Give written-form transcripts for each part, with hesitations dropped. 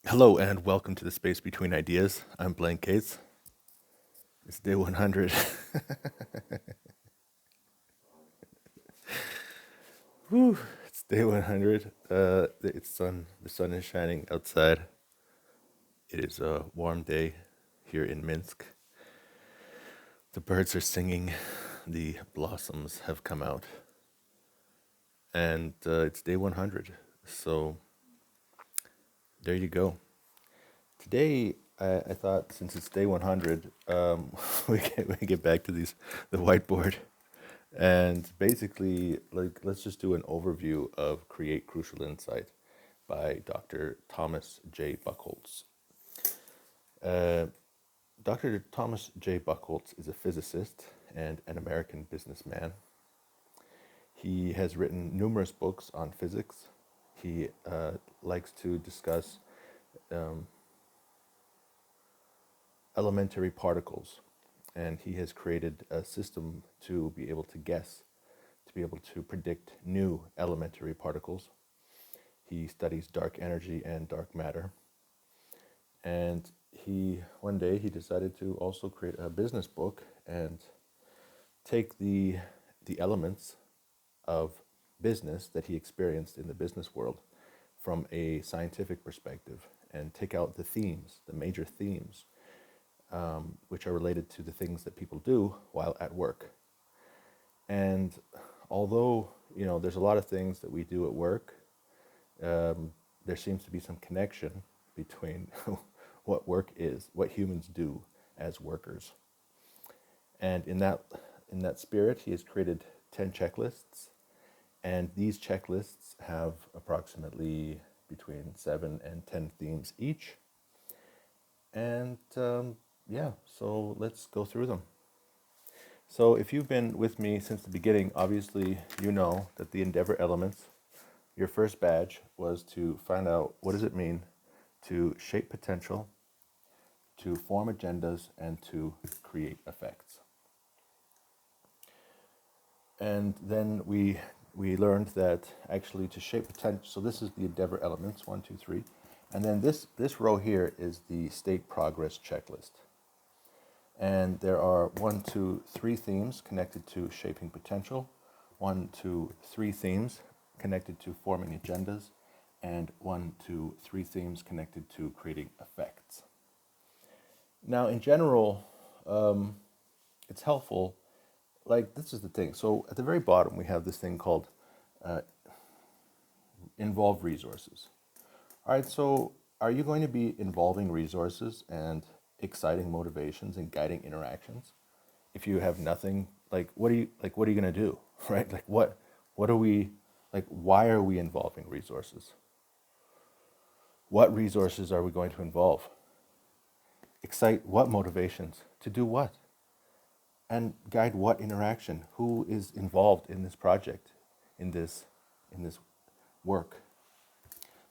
Hello and welcome to the space between ideas. I'm Blank Case. It's day 100. Whew, it's day 100. The sun is shining outside. It is a warm day here in Minsk. The birds are singing. The blossoms have come out, and it's day 100. So there you go. Today, I thought since it's day 100, we get back to the whiteboard. And basically, let's just do an overview of Create Crucial Insight by Dr. Thomas J. Buckholtz. Uh, Dr. Thomas J. Buckholtz is a physicist and an American businessman. He has written numerous books on physics. He likes to discuss um, elementary particles, and he has created a system to be able to guess, to be able to predict new elementary particles. He studies dark energy and dark matter. And one day he decided to also create a business book and take the elements of business that he experienced in the business world from a scientific perspective and take out the themes, the major themes, which are related to the things that people do while at work. And although, there's a lot of things that we do at work, there seems to be some connection between what work is, what humans do as workers. And in that spirit, he has created 10 checklists, and these checklists have approximately between 7 and 10 themes each. And yeah, so let's go through them. So if you've been with me since the beginning, obviously you know that the endeavor elements, your first badge was to find out what does it mean to shape potential, to form agendas, and to create effects. And then we learned that actually to shape potential, so this is the endeavor elements, 1, 2, 3. And then this row here is the state progress checklist. And there are 1, 2, 3 themes connected to shaping potential, 1, 2, 3 themes connected to forming agendas, and 1, 2, 3 themes connected to creating effects. Now, in general, it's helpful. Like, this is the thing. So at the very bottom, we have this thing called involve resources. All right, so are you going to be involving resources and exciting motivations and guiding interactions if you have nothing? What are you going to do? Right? What are we, why are we involving resources? What resources are we going to involve? Excite what motivations? To do what? And guide what interaction? Who is involved in this project, in this work?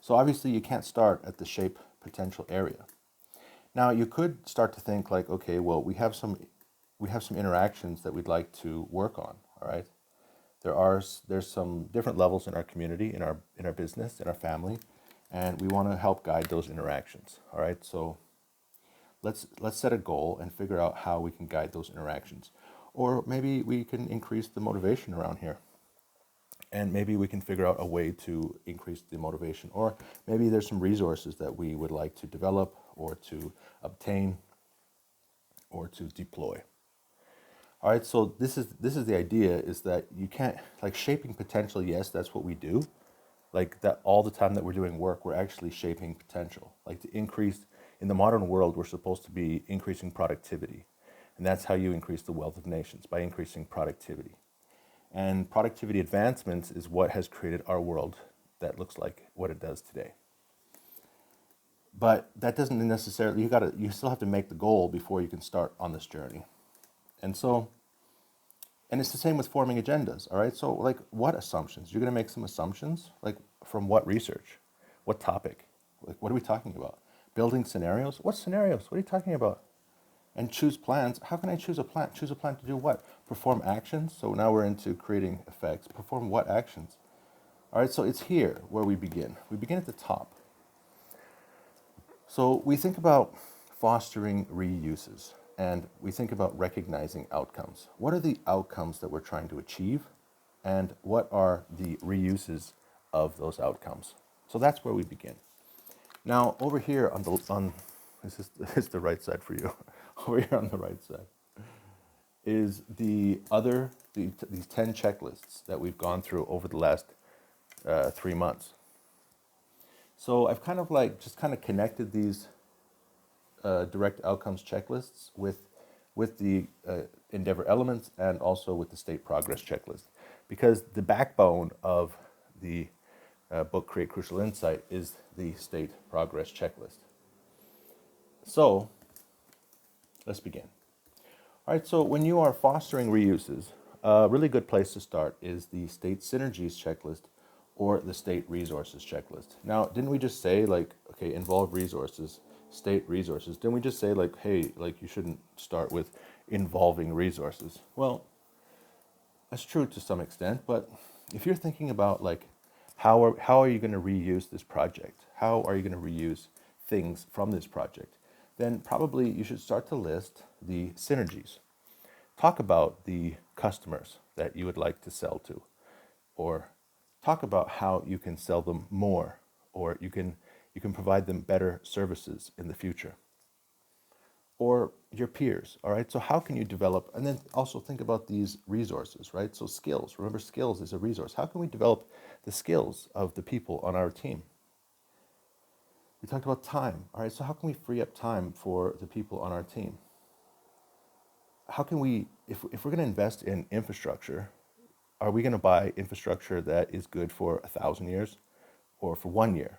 So obviously you can't start at the shape potential area. Now you could start to think like, okay, well, we have some interactions that we'd like to work on. All right, there's some different levels in our community, in our business, in our family, and we want to help guide those interactions. All right, so let's set a goal and figure out how we can guide those interactions, or maybe we can increase the motivation around here. And maybe we can figure out a way to increase the motivation. Or maybe there's some resources that we would like to develop or to obtain or to deploy. All right, so this is the idea, is that you can't, like, shaping potential, yes, that's what we do. Like that, all the time that we're doing work, we're actually shaping potential. Like, to increase, in the modern world, we're supposed to be increasing productivity. And that's how you increase the wealth of nations, by increasing productivity. And productivity advancements is what has created our world that looks like what it does today. But that doesn't necessarily, you still have to make the goal before you can start on this journey. And it's the same with forming agendas, all right? So, like, what assumptions? You're going to make some assumptions, like, from what research? What topic? Like, what are we talking about? Building scenarios? What scenarios? What are you talking about? And choose plans. How can I choose a plan? Choose a plan to do what? Perform actions. So now we're into creating effects. Perform what actions? All right, so it's here where we begin. We begin at the top. So we think about fostering reuses and we think about recognizing outcomes. What are the outcomes that we're trying to achieve and what are the reuses of those outcomes? So that's where we begin. Now over here on this is the right side for you. Over here on the right side is these 10 checklists that we've gone through over the last 3 months. So I've kind of like just kind of connected these direct outcomes checklists with the endeavor elements and also with the state progress checklist, because the backbone of the book Create Crucial Insight is the state progress checklist. So let's begin. All right, so when you are fostering reuses, a really good place to start is the state synergies checklist or the state resources checklist. Now, didn't we just say like, okay, involve resources, state resources? Didn't we just say like, hey, like you shouldn't start with involving resources? Well, that's true to some extent, but if you're thinking about like, how are you going to reuse this project? How are you going to reuse things from this project? Then probably you should start to list the synergies. Talk about the customers that you would like to sell to, or talk about how you can sell them more, or you can provide them better services in the future, or your peers. All right, so how can you develop, and then also think about these resources, right? So skills, remember, skills is a resource. How can we develop the skills of the people on our team? We talked about time. All right, so how can we free up time for the people on our team? How can we, if we're going to invest in infrastructure, are we going to buy infrastructure that is good for 1,000 years or for 1 year?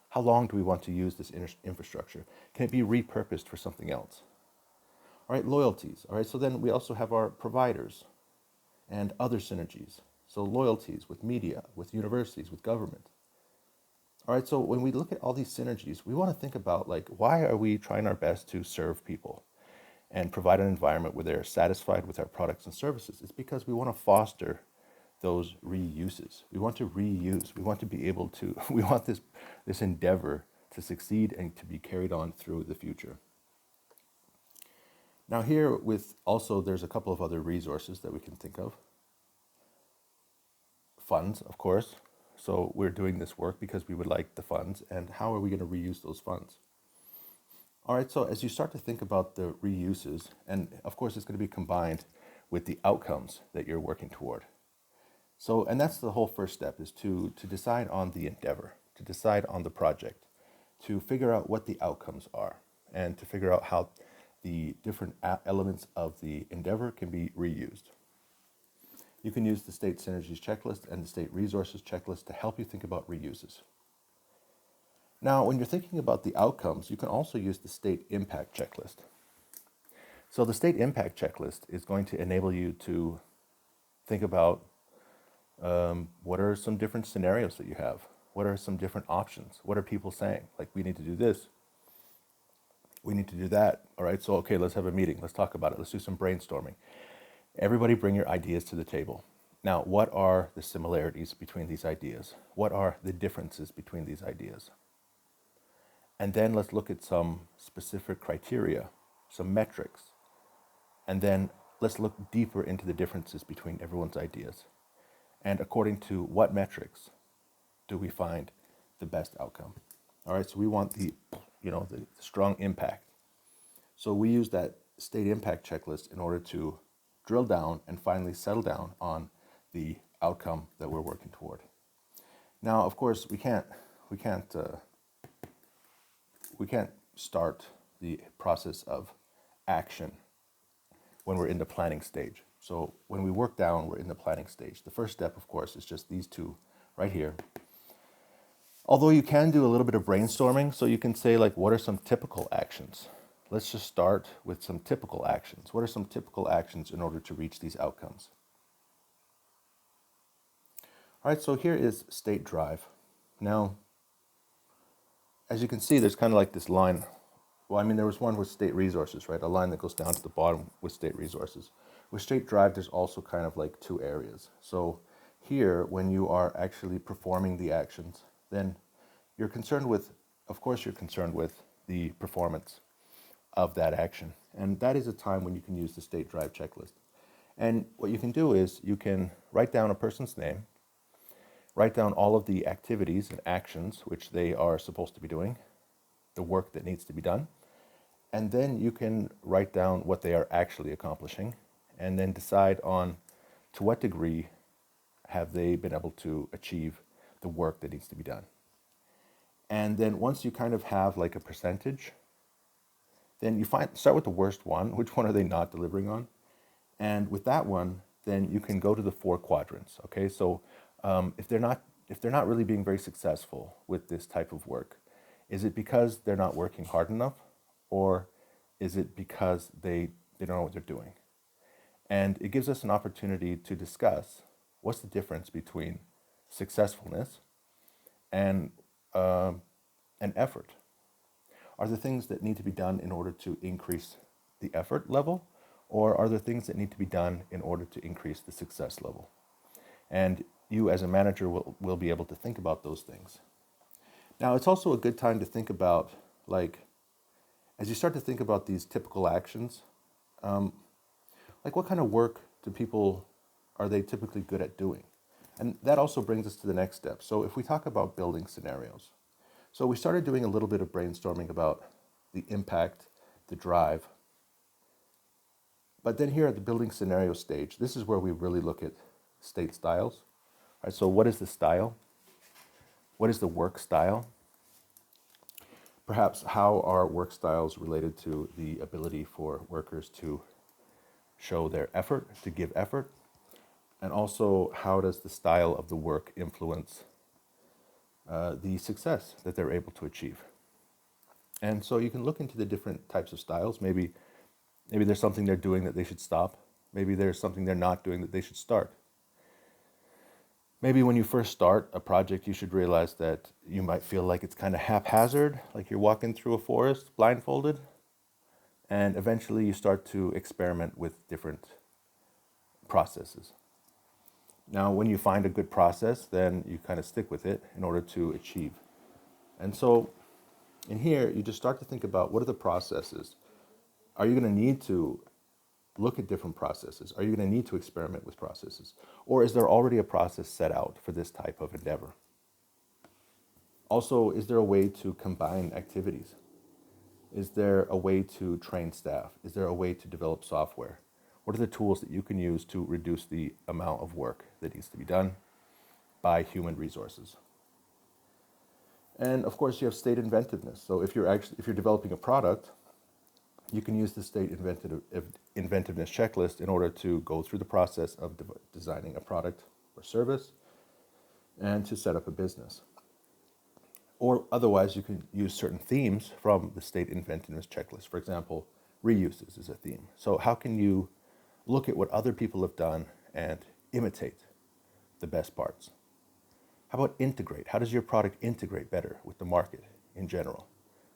How long do we want to use this infrastructure? Can it be repurposed for something else? All right, loyalties. All right, so then we also have our providers and other synergies. So loyalties with media, with universities, with government. All right, so when we look at all these synergies, we want to think about like, why are we trying our best to serve people and provide an environment where they're satisfied with our products and services? It's because we want to foster those reuses. We want to reuse. We want to be able to, we want this endeavor to succeed and to be carried on through the future. Now here with also, there's a couple of other resources that we can think of. Funds, of course. So we're doing this work because we would like the funds, and how are we going to reuse those funds? All right, so as you start to think about the reuses, and of course it's going to be combined with the outcomes that you're working toward. So, and that's the whole first step, is to decide on the endeavor, to decide on the project, to figure out what the outcomes are, and to figure out how the different elements of the endeavor can be reused. You can use the state synergies checklist and the state resources checklist to help you think about reuses. Now, when you're thinking about the outcomes, you can also use the state impact checklist. So the state impact checklist is going to enable you to think about what are some different scenarios that you have? What are some different options? What are people saying? Like, we need to do this. We need to do that. All right, so okay, let's have a meeting. Let's talk about it. Let's do some brainstorming. Everybody bring your ideas to the table. Now, what are the similarities between these ideas? What are the differences between these ideas? And then let's look at some specific criteria, some metrics. And then let's look deeper into the differences between everyone's ideas. And according to what metrics do we find the best outcome? All right, so we want the strong impact. So we use that state impact checklist in order to drill down and finally settle down on the outcome that we're working toward. Now, of course, we can't start the process of action when we're in the planning stage. So when we work down, we're in the planning stage. The first step, of course, is just these two right here. Although you can do a little bit of brainstorming, so you can say like, what are some typical actions? Let's just start with some typical actions. What are some typical actions in order to reach these outcomes? All right, so here is state drive. Now, as you can see, there's kind of like this line. Well, I mean, there was one with state resources, right? A line that goes down to the bottom with state resources. With state drive, there's also kind of like two areas. So here, when you are actually performing the actions, then you're concerned with of course you're concerned with the performance of that action. And that is a time when you can use the state drive checklist. And what you can do is you can write down a person's name, write down all of the activities and actions which they are supposed to be doing, the work that needs to be done, and then you can write down what they are actually accomplishing, and then decide on to what degree have they been able to achieve the work that needs to be done. And then once you kind of have like a percentage, then you start with the worst one. Which one are they not delivering on? And with that one, then you can go to the 4 quadrants. Okay, so if they're not really being very successful with this type of work, is it because they're not working hard enough, or is it because they don't know what they're doing? And it gives us an opportunity to discuss what's the difference between successfulness and effort. Are there things that need to be done in order to increase the effort level, or are there things that need to be done in order to increase the success level? And you as a manager will be able to think about those things. Now, it's also a good time to think about, like, as you start to think about these typical actions, like what kind of work are they typically good at doing? And that also brings us to the next step. So if we talk about building scenarios, so we started doing a little bit of brainstorming about the impact, the drive. But then here at the building scenario stage, this is where we really look at state styles. All right, so what is the style? What is the work style? Perhaps how are work styles related to the ability for workers to show their effort, to give effort? And also, how does the style of the work influence the success that they're able to achieve? And so you can look into the different types of styles. Maybe there's something they're doing that they should stop. Maybe there's something they're not doing that they should start. Maybe when you first start a project, you should realize that you might feel like it's kind of haphazard, like you're walking through a forest blindfolded. And eventually you start to experiment with different processes. Now, when you find a good process, then you kind of stick with it in order to achieve. And so in here, you just start to think about, what are the processes? Are you going to need to look at different processes? Are you going to need to experiment with processes? Or is there already a process set out for this type of endeavor? Also, is there a way to combine activities? Is there a way to train staff? Is there a way to develop software? What are the tools that you can use to reduce the amount of work that needs to be done by human resources? And of course, you have state inventiveness. So if you're developing a product, you can use the state inventiveness checklist in order to go through the process of designing a product or service and to set up a business. Or otherwise, you can use certain themes from the state inventiveness checklist. For example, reuses is a theme. So how can you look at what other people have done and imitate the best parts? How about integrate? How does your product integrate better with the market in general,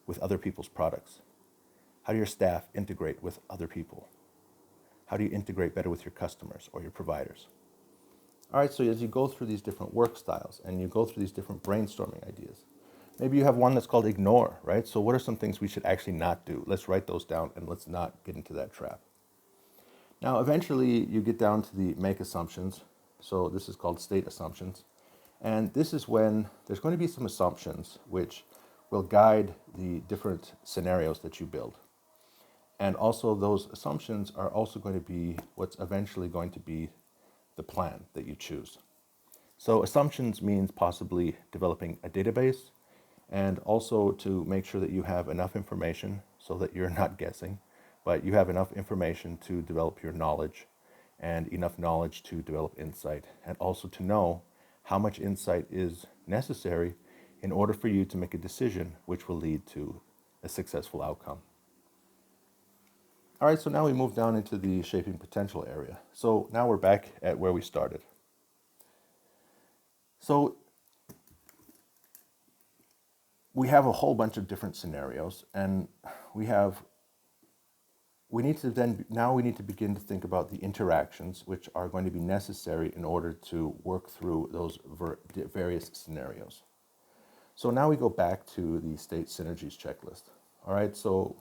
with other people's products? How do your staff integrate with other people? How do you integrate better with your customers or your providers? All right, so as you go through these different work styles and you go through these different brainstorming ideas, maybe you have one that's called ignore, right? So what are some things we should actually not do? Let's write those down and let's not get into that trap. Now, eventually you get down to the make assumptions. So this is called state assumptions. And this is when there's going to be some assumptions which will guide the different scenarios that you build. And also those assumptions are also going to be what's eventually going to be the plan that you choose. So assumptions means possibly developing a database, and also to make sure that you have enough information so that you're not guessing, but you have enough information to develop your knowledge and enough knowledge to develop insight, and also to know how much insight is necessary in order for you to make a decision which will lead to a successful outcome. All right, so now we move down into the shaping potential area. So now we're back at where we started. So we have a whole bunch of different scenarios, and we need to begin to think about the interactions which are going to be necessary in order to work through those various scenarios. So now we go back to the state synergies checklist. All right, so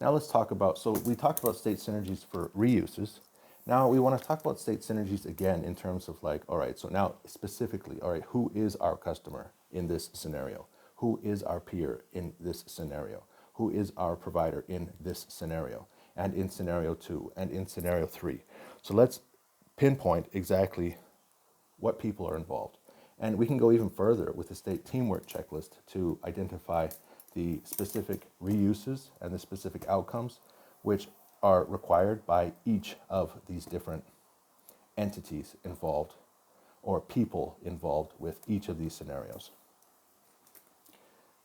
now let's talk about, so we talked about state synergies for reuses. Now we want to talk about state synergies again in terms of like, all right, so now specifically, all right, who is our customer in this scenario? Who is our peer in this scenario? Who is our provider in this scenario? And in scenario 2, and in scenario 3. So let's pinpoint exactly what people are involved. And we can go even further with the state teamwork checklist to identify the specific reuses and the specific outcomes which are required by each of these different entities involved or people involved with each of these scenarios.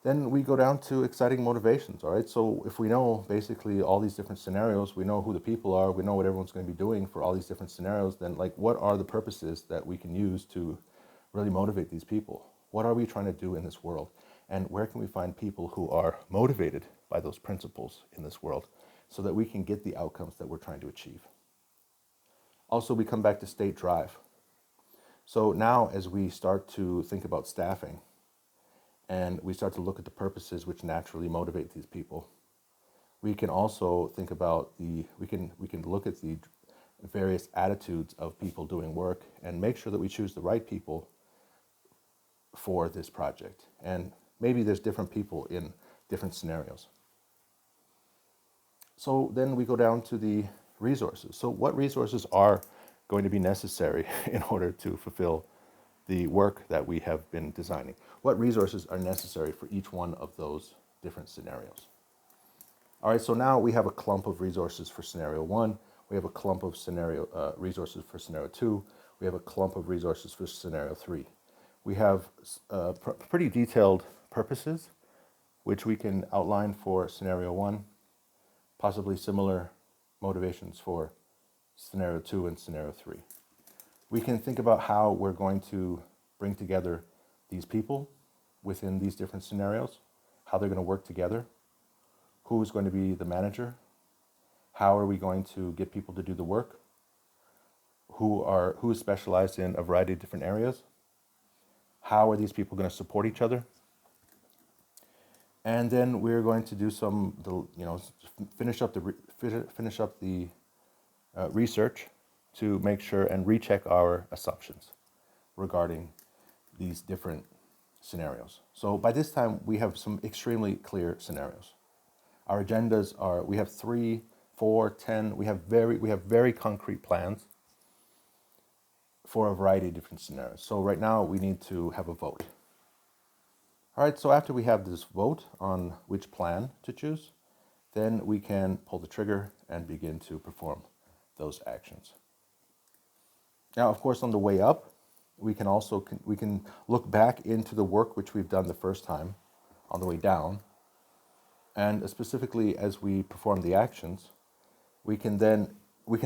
Then we go down to exciting motivations, all right? So if we know basically all these different scenarios, we know who the people are, we know what everyone's going to be doing for all these different scenarios, then like what are the purposes that we can use to really motivate these people? What are we trying to do in this world? And where can we find people who are motivated by those principles in this world so that we can get the outcomes that we're trying to achieve? Also, we come back to state drive. So now as we start to think about staffing, and we start to look at the purposes which naturally motivate these people, we can also think about we can look at the various attitudes of people doing work and make sure that we choose the right people for this project. And maybe there's different people in different scenarios. So then we go down to the resources. So what resources are going to be necessary in order to fulfill the work that we have been designing? What resources are necessary for each one of those different scenarios? All right, so now we have a clump of resources for scenario 1. We have a clump of resources for scenario 2. We have a clump of resources for scenario 3. We have pretty detailed purposes, which we can outline for scenario 1, possibly similar motivations for scenario 2 and scenario 3. We can think about how we're going to bring together these people within these different scenarios, how they're going to work together, who's going to be the manager, how are we going to get people to do the work, who is specialized in a variety of different areas, how are these people going to support each other, and then we're going to do finish up the research to make sure and recheck our assumptions regarding these different scenarios. So by this time, we have some extremely clear scenarios. Our agendas are, we have 3, 4, 10, we have very concrete plans for a variety of different scenarios. So right now we need to have a vote. All right, so after we have this vote on which plan to choose, then we can pull the trigger and begin to perform those actions. Now, of course, on the way up, we can look back into the work which we've done the first time on the way down. And specifically as we perform the actions, we can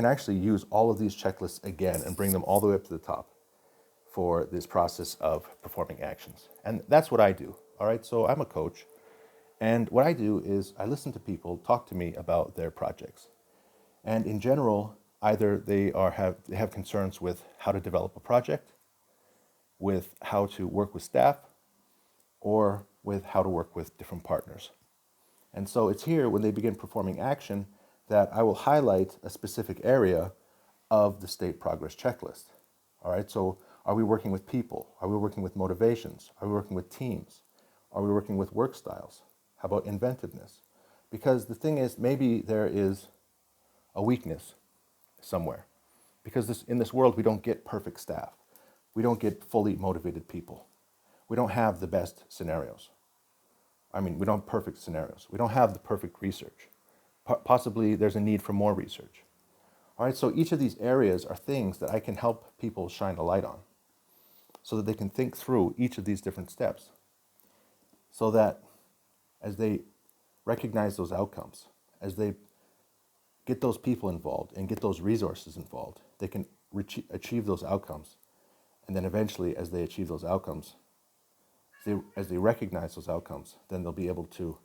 actually use all of these checklists again and bring them all the way up to the top for this process of performing actions. And that's what I do. All right, so I'm a coach. And what I do is I listen to people talk to me about their projects. And in general, either they have concerns with how to develop a project, with how to work with staff, or with how to work with different partners. And so it's here when they begin performing action that I will highlight a specific area of the state progress checklist. All right, so are we working with people? Are we working with motivations? Are we working with teams? Are we working with work styles? How about inventiveness? Because the thing is, maybe there is a weakness somewhere. Because in this world, we don't get perfect staff. We don't get fully motivated people. We don't have the best scenarios. We don't have perfect scenarios. We don't have the perfect research. Possibly there's a need for more research. All right, so each of these areas are things that I can help people shine a light on so that they can think through each of these different steps so that as they recognize those outcomes, as they get those people involved and get those resources involved, they can achieve those outcomes. And then eventually, as they achieve those outcomes, as they recognize those outcomes, then they'll be able to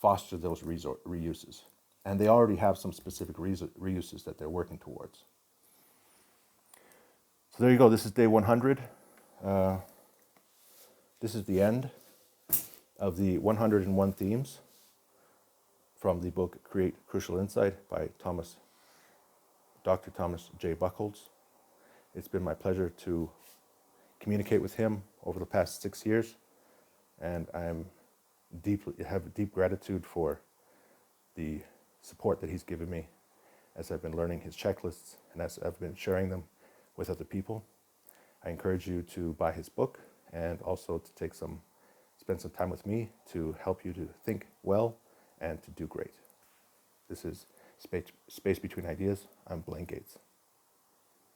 foster those reuses. And they already have some specific reuses that they're working towards. So there you go. This is day 100. this is the end of the 101 themes from the book Create Crucial Insight by Dr. Thomas J. Buckholtz. It's been my pleasure to communicate with him over the past 6 years, and I have deep gratitude for the support that he's given me as I've been learning his checklists and as I've been sharing them with other people. I encourage you to buy his book and also to spend some time with me to help you to think well and to do great. This is Space Between Ideas. I'm Blaine Gates.